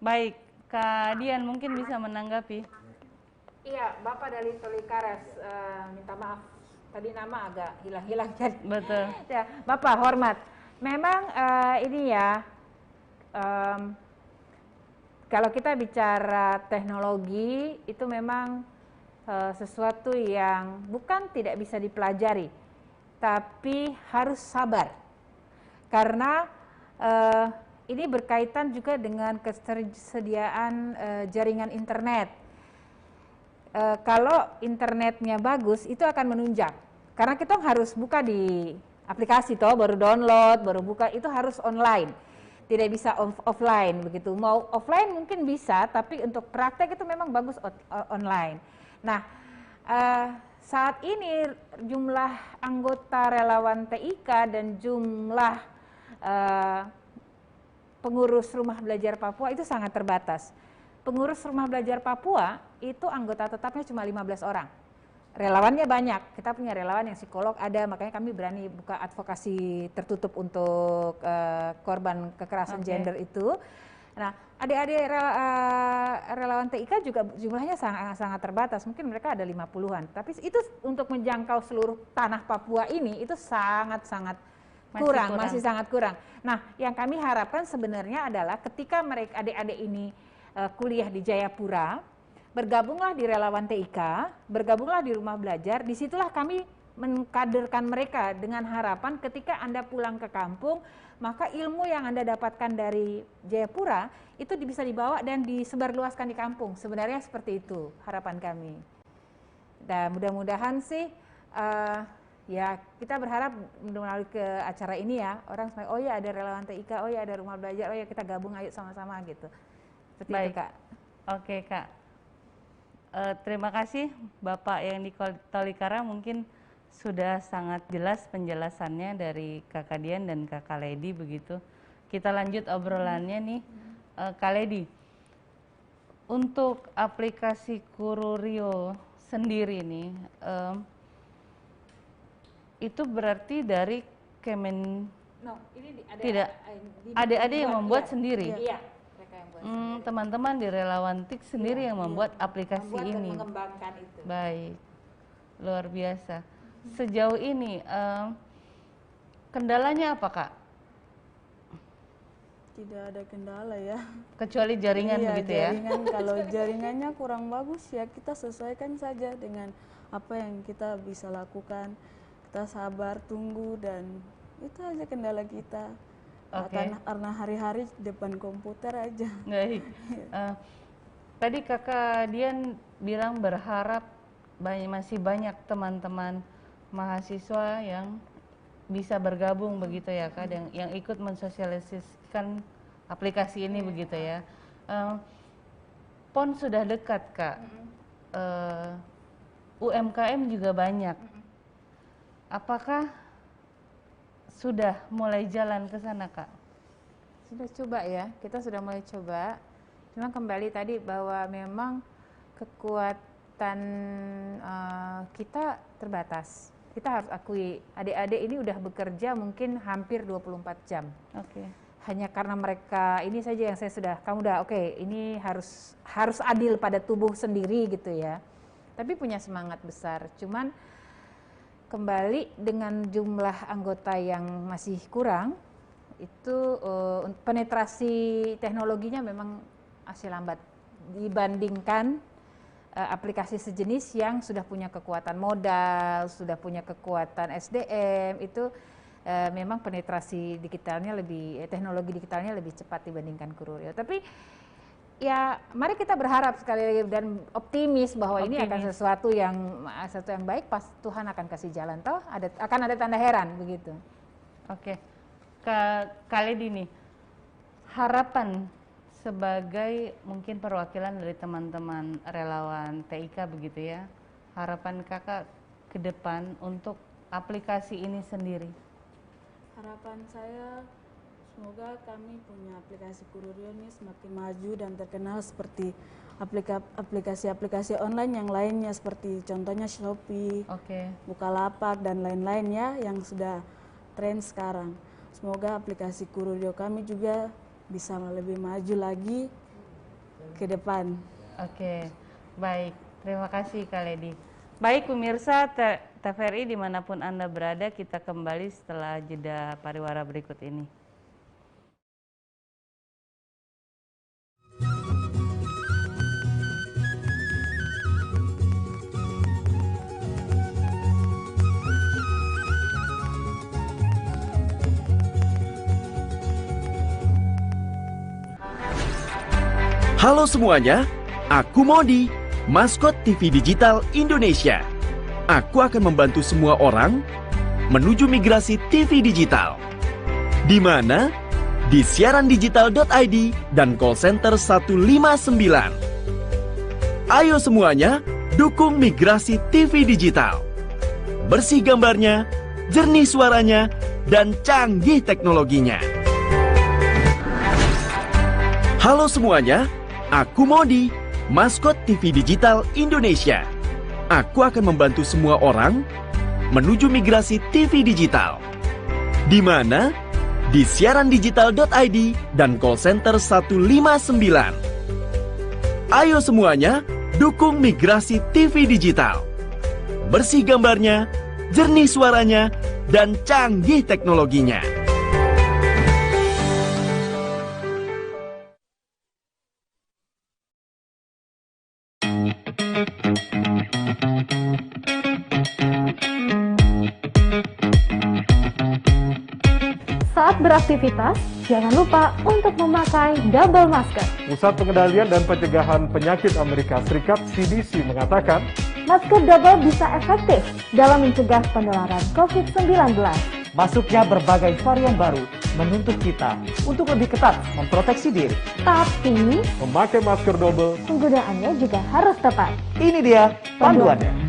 baik Kak Dian mungkin bisa menanggapi. Iya, Bapak dari Tolikara, minta maaf tadi nama agak hilang-hilang. Betul. Ya, Bapak hormat. Memang ini ya, kalau kita bicara teknologi itu memang sesuatu yang bukan tidak bisa dipelajari, tapi harus sabar. Karena ini berkaitan juga dengan ketersediaan jaringan internet. Kalau internetnya bagus itu akan menunjang karena kita harus buka di aplikasi toh, baru download, baru buka, itu harus online. Tidak bisa offline begitu. Mau offline mungkin bisa, tapi untuk praktek itu memang bagus online. Nah, saat ini jumlah anggota relawan TIK dan jumlah pengurus Rumah Belajar Papua itu sangat terbatas. Pengurus Rumah Belajar Papua itu anggota tetapnya cuma 15 orang. Relawannya banyak, kita punya relawan yang psikolog ada, makanya kami berani buka advokasi tertutup untuk korban kekerasan gender itu. Nah, adik-adik relawan TIK juga jumlahnya sangat terbatas, mungkin mereka ada 50-an. Tapi itu untuk menjangkau seluruh tanah Papua ini itu sangat-sangat kurang, masih sangat kurang. Nah, yang kami harapkan sebenarnya adalah ketika mereka adik-adik ini kuliah di Jayapura, bergabunglah di relawan TIK, bergabunglah di rumah belajar, disitulah kami mengkaderkan mereka dengan harapan ketika Anda pulang ke kampung, maka ilmu yang Anda dapatkan dari Jayapura itu bisa dibawa dan disebarluaskan di kampung. Sebenarnya seperti itu harapan kami. Dan mudah-mudahan sih, ya kita berharap melalui ke acara ini ya, orang sampai, oh ya ada relawan TIK, oh ya ada rumah belajar, oh ya kita gabung ayo sama-sama gitu. Seperti itu Kak. Oke Kak. Terima kasih Bapak yang di Tolikara, mungkin sudah sangat jelas penjelasannya dari Kakak Dian dan Kakak Lady begitu. Kita lanjut obrolannya nih. Kak Lady, untuk aplikasi Kururio sendiri nih, itu berarti dari Kemen... No, ini tidak, adik-adik yang membuat sendiri? Iya. Teman-teman di relawan TIK sendiri yang membuat aplikasi ini. Mengembangkan itu. Baik, luar biasa. Sejauh ini kendalanya apa Kak? Tidak ada kendala ya. Kecuali jaringan begitu ya? Jaringan, kalau jaringannya kurang bagus ya kita sesuaikan saja dengan apa yang kita bisa lakukan. Kita sabar, tunggu, dan itu aja kendala kita. Karena hari-hari depan komputer aja. Baik. Tadi Kakak Dian bilang berharap masih banyak teman-teman mahasiswa yang bisa bergabung begitu ya Kak, yang ikut mensosialisasikan aplikasi ini begitu ya. PON sudah dekat Kak, UMKM juga banyak. Apakah sudah mulai jalan ke sana Kak? Sudah coba ya, kita sudah mulai coba. Cuma kembali tadi bahwa memang kekuatan kita terbatas. Kita harus akui, adik-adik ini udah bekerja mungkin hampir 24 jam. Oke. Hanya karena mereka, ini saja yang saya sudah, kamu udah oke, ini harus adil pada tubuh sendiri gitu ya. Tapi punya semangat besar. Cuman kembali dengan jumlah anggota yang masih kurang, itu penetrasi teknologinya memang masih lambat dibandingkan aplikasi sejenis yang sudah punya kekuatan modal, sudah punya kekuatan SDM, itu memang penetrasi digitalnya teknologi digitalnya lebih cepat dibandingkan Kururio. Tapi ya mari kita berharap sekali lagi dan optimis bahwa ini akan sesuatu yang baik, pas Tuhan akan kasih jalan, toh akan ada tanda heran begitu. Oke. Kali ini harapan sebagai mungkin perwakilan dari teman-teman relawan TIK begitu ya, harapan Kakak ke depan untuk aplikasi ini sendiri? Harapan saya semoga kami punya aplikasi Kururio ini semakin maju dan terkenal seperti aplikasi-aplikasi online yang lainnya, seperti contohnya Shopee, Bukalapak dan lain-lainnya yang sudah tren sekarang. Semoga aplikasi Kururio kami juga bisa lebih maju lagi ke depan. Oke, baik. Terima kasih Kak Lady. Baik pemirsa TVRI dimanapun Anda berada, kita kembali setelah jeda pariwara berikut ini. Halo semuanya, aku Modi, maskot TV Digital Indonesia. Aku akan membantu semua orang menuju migrasi TV digital. Di mana? Di siarandigital.id dan call center 159. Ayo semuanya, dukung migrasi TV digital. Bersih gambarnya, jernih suaranya, dan canggih teknologinya. Halo semuanya, aku Modi, maskot TV Digital Indonesia. Aku akan membantu semua orang menuju migrasi TV digital. Di mana? Di siarandigital.id dan call center 159. Ayo semuanya, dukung migrasi TV digital. Bersih gambarnya, jernih suaranya, dan canggih teknologinya. Saat beraktivitas, jangan lupa untuk memakai double masker. Pusat Pengendalian dan Pencegahan Penyakit Amerika Serikat (CDC) mengatakan, Masker double bisa efektif dalam mencegah penularan COVID-19. Masuknya berbagai varian baru menuntut kita untuk lebih ketat memproteksi diri. Tapi, memakai masker double penggunaannya juga harus tepat. Ini dia panduannya.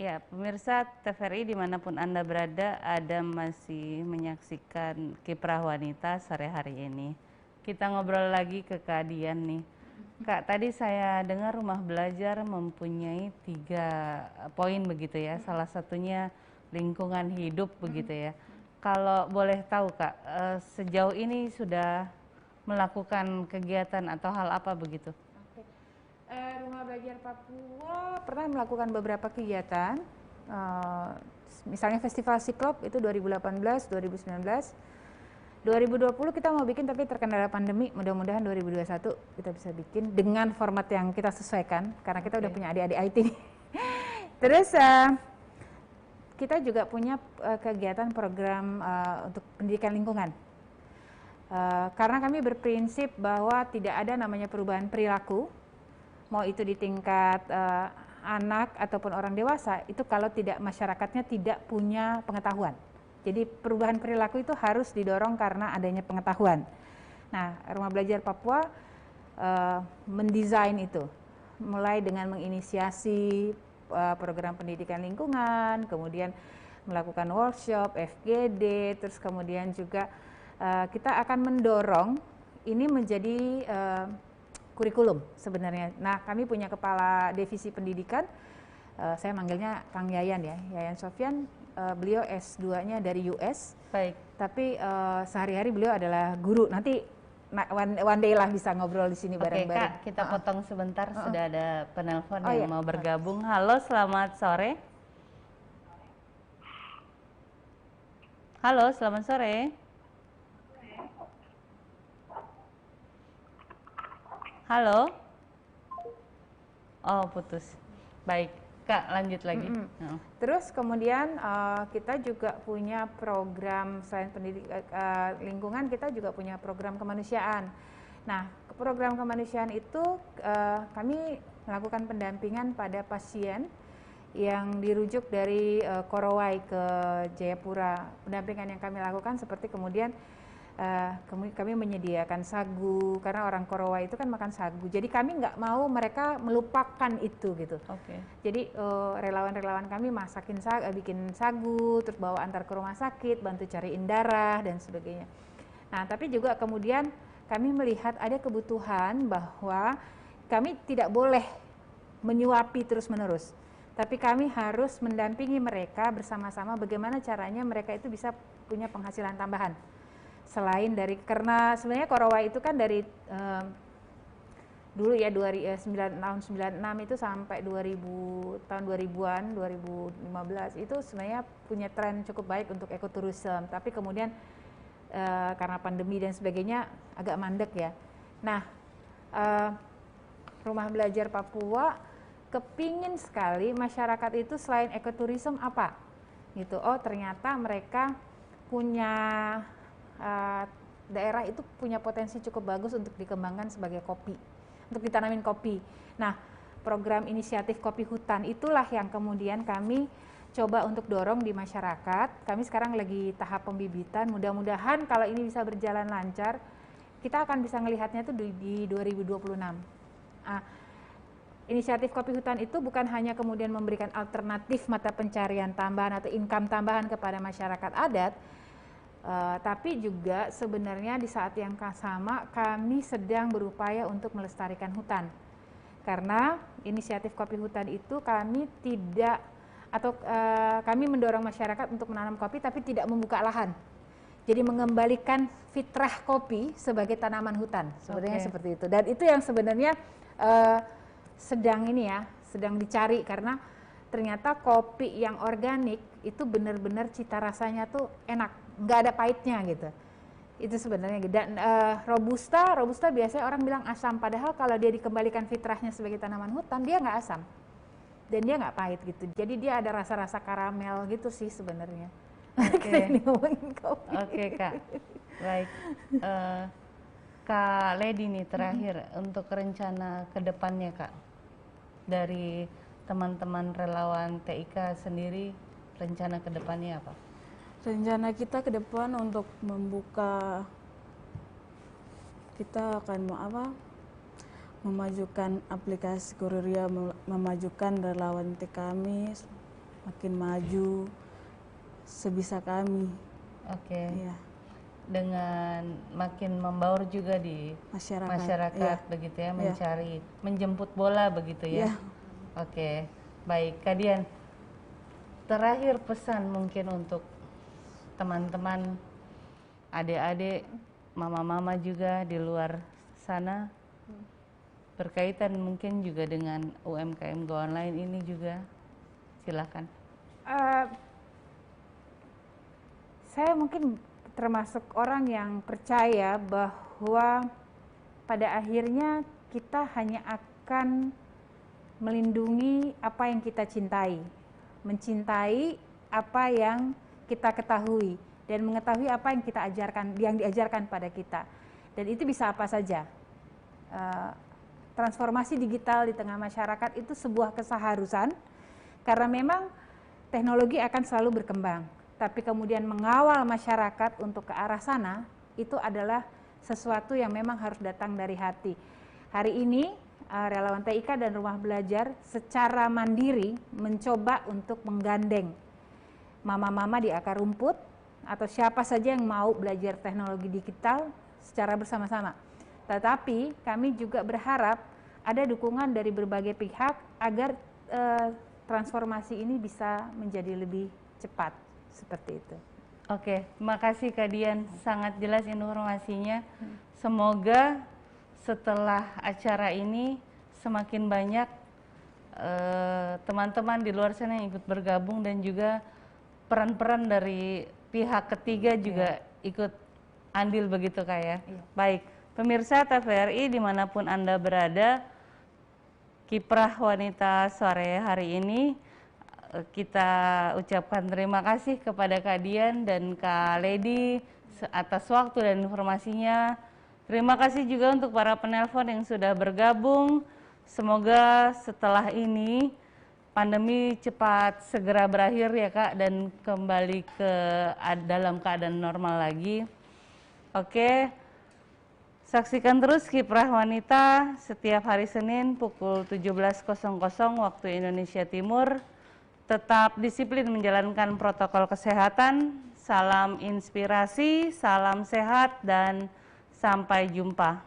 Ya, pemirsa TVRI dimanapun Anda berada, Anda masih menyaksikan Kiprah Wanita sore hari ini. Kita ngobrol lagi ke Kak Dian nih. Kak, tadi saya dengar rumah belajar mempunyai 3 poin begitu ya, salah satunya lingkungan hidup begitu ya. Kalau boleh tahu Kak, sejauh ini sudah melakukan kegiatan atau hal apa begitu? Rumah Belajar Papua pernah melakukan beberapa kegiatan, misalnya Festival Siklop itu 2018, 2019, 2020 kita mau bikin tapi terkendala pandemi, mudah-mudahan 2021 kita bisa bikin dengan format yang kita sesuaikan, karena kita udah punya adik-adik IT. Terus kita juga punya kegiatan program untuk pendidikan lingkungan. Karena kami berprinsip bahwa tidak ada namanya perubahan perilaku, mau itu di tingkat anak ataupun orang dewasa, itu kalau tidak masyarakatnya tidak punya pengetahuan. Jadi perubahan perilaku itu harus didorong karena adanya pengetahuan. Nah, Rumah Belajar Papua mendesain itu, mulai dengan menginisiasi program pendidikan lingkungan, kemudian melakukan workshop, FGD, terus kemudian juga kita akan mendorong ini menjadi kurikulum sebenarnya. Nah, kami punya kepala divisi pendidikan, saya manggilnya Kang Yayan ya, Yayan Sofyan. Beliau S2-nya dari US. Baik. Tapi sehari-hari beliau adalah guru. Nanti one day lah bisa ngobrol di sini bareng-bareng. Kak, kita potong sebentar, sudah ada penelpon yang mau bergabung. Halo, selamat sore. Halo, selamat sore. Halo? Oh, putus. Baik, Kak, lanjut lagi. Terus kemudian kita juga punya program, selain pendidikan lingkungan, kita juga punya program kemanusiaan. Nah, program kemanusiaan itu kami melakukan pendampingan pada pasien yang dirujuk dari Korowai ke Jayapura. Pendampingan yang kami lakukan seperti kemudian kami menyediakan sagu, karena orang Korowai itu kan makan sagu. Jadi kami nggak mau mereka melupakan itu gitu. Jadi relawan-relawan kami bikin sagu, terus bawa antar ke rumah sakit, bantu cariin darah dan sebagainya. Nah, tapi juga kemudian kami melihat ada kebutuhan bahwa kami tidak boleh menyuapi terus-menerus, tapi kami harus mendampingi mereka bersama-sama bagaimana caranya mereka itu bisa punya penghasilan tambahan. selain dari, karena sebenarnya Korowai itu kan dari dulu ya tahun 96 itu sampai 2000 tahun 2000-an 2015 itu sebenarnya punya tren cukup baik untuk ekoturism, tapi kemudian karena pandemi dan sebagainya agak mandek ya. Nah, Rumah Belajar Papua kepingin sekali masyarakat itu selain ekoturism apa gitu. Oh, ternyata mereka punya daerah itu punya potensi cukup bagus untuk dikembangkan sebagai kopi, untuk ditanamin kopi. Nah, program inisiatif kopi hutan itulah yang kemudian kami coba untuk dorong di masyarakat. Kami sekarang lagi tahap pembibitan, mudah-mudahan kalau ini bisa berjalan lancar, kita akan bisa melihatnya itu di 2026. Inisiatif kopi hutan itu bukan hanya kemudian memberikan alternatif mata pencarian tambahan atau income tambahan kepada masyarakat adat, tapi juga sebenarnya di saat yang sama kami sedang berupaya untuk melestarikan hutan. Karena inisiatif kopi hutan itu kami tidak, atau kami mendorong masyarakat untuk menanam kopi tapi tidak membuka lahan. Jadi mengembalikan fitrah kopi sebagai tanaman hutan, sebenarnya seperti itu. Dan itu yang sebenarnya sedang dicari, karena ternyata kopi yang organik itu benar-benar cita rasanya tuh enak, nggak ada pahitnya gitu. Itu sebenarnya. Dan robusta biasanya orang bilang asam, padahal kalau dia dikembalikan fitrahnya sebagai tanaman hutan dia nggak asam dan dia nggak pahit gitu. Jadi dia ada rasa-rasa karamel gitu sih sebenarnya. Oke, Kak. Baik. Kak Lady nih terakhir untuk rencana ke depannya, Kak. Dari teman-teman relawan TIK sendiri, rencana ke depannya apa? Rencana kita ke depan untuk membuka, kita akan memajukan aplikasi Kururia, memajukan relawan TIK kami makin maju sebisa kami. Oke. Ya. Dengan makin membaur juga di masyarakat ya. Begitu ya, mencari, menjemput bola begitu ya. Ya. Oke, baik. Kak Dian, terakhir pesan mungkin untuk teman-teman, adik-adik, mama-mama juga di luar sana, berkaitan mungkin juga dengan UMKM Go Online ini juga, silakan. Saya mungkin termasuk orang yang percaya bahwa pada akhirnya kita hanya akan melindungi apa yang kita cintai, mencintai apa yang kita ketahui, dan mengetahui apa yang kita ajarkan, yang diajarkan pada kita. Dan itu bisa apa saja. Transformasi digital di tengah masyarakat itu sebuah keseharusan, karena memang teknologi akan selalu berkembang. Tapi kemudian mengawal masyarakat untuk ke arah sana, itu adalah sesuatu yang memang harus datang dari hati. Hari ini, relawan TIK dan Rumah Belajar secara mandiri mencoba untuk menggandeng mama-mama di akar rumput, atau siapa saja yang mau belajar teknologi digital secara bersama-sama. Tetapi kami juga berharap ada dukungan dari berbagai pihak agar transformasi ini bisa menjadi lebih cepat. Seperti itu. Oke, makasih Kak Dian, sangat jelas informasinya. Semoga setelah acara ini semakin banyak teman-teman di luar sana yang ikut bergabung, dan juga peran-peran dari pihak ketiga juga ikut andil begitu Kak ya. Baik, pemirsa TVRI dimanapun Anda berada, kiprah wanita sore hari ini kita ucapkan terima kasih kepada Kak Dian dan Kak Lady atas waktu dan informasinya. Terima kasih juga untuk para penelpon yang sudah bergabung. Semoga setelah ini pandemi cepat segera berakhir ya Kak, dan kembali ke dalam keadaan normal lagi. Oke, saksikan terus Kiprah Wanita setiap hari Senin pukul 17.00 waktu Indonesia Timur. Tetap disiplin menjalankan protokol kesehatan. Salam inspirasi, salam sehat, dan sampai jumpa.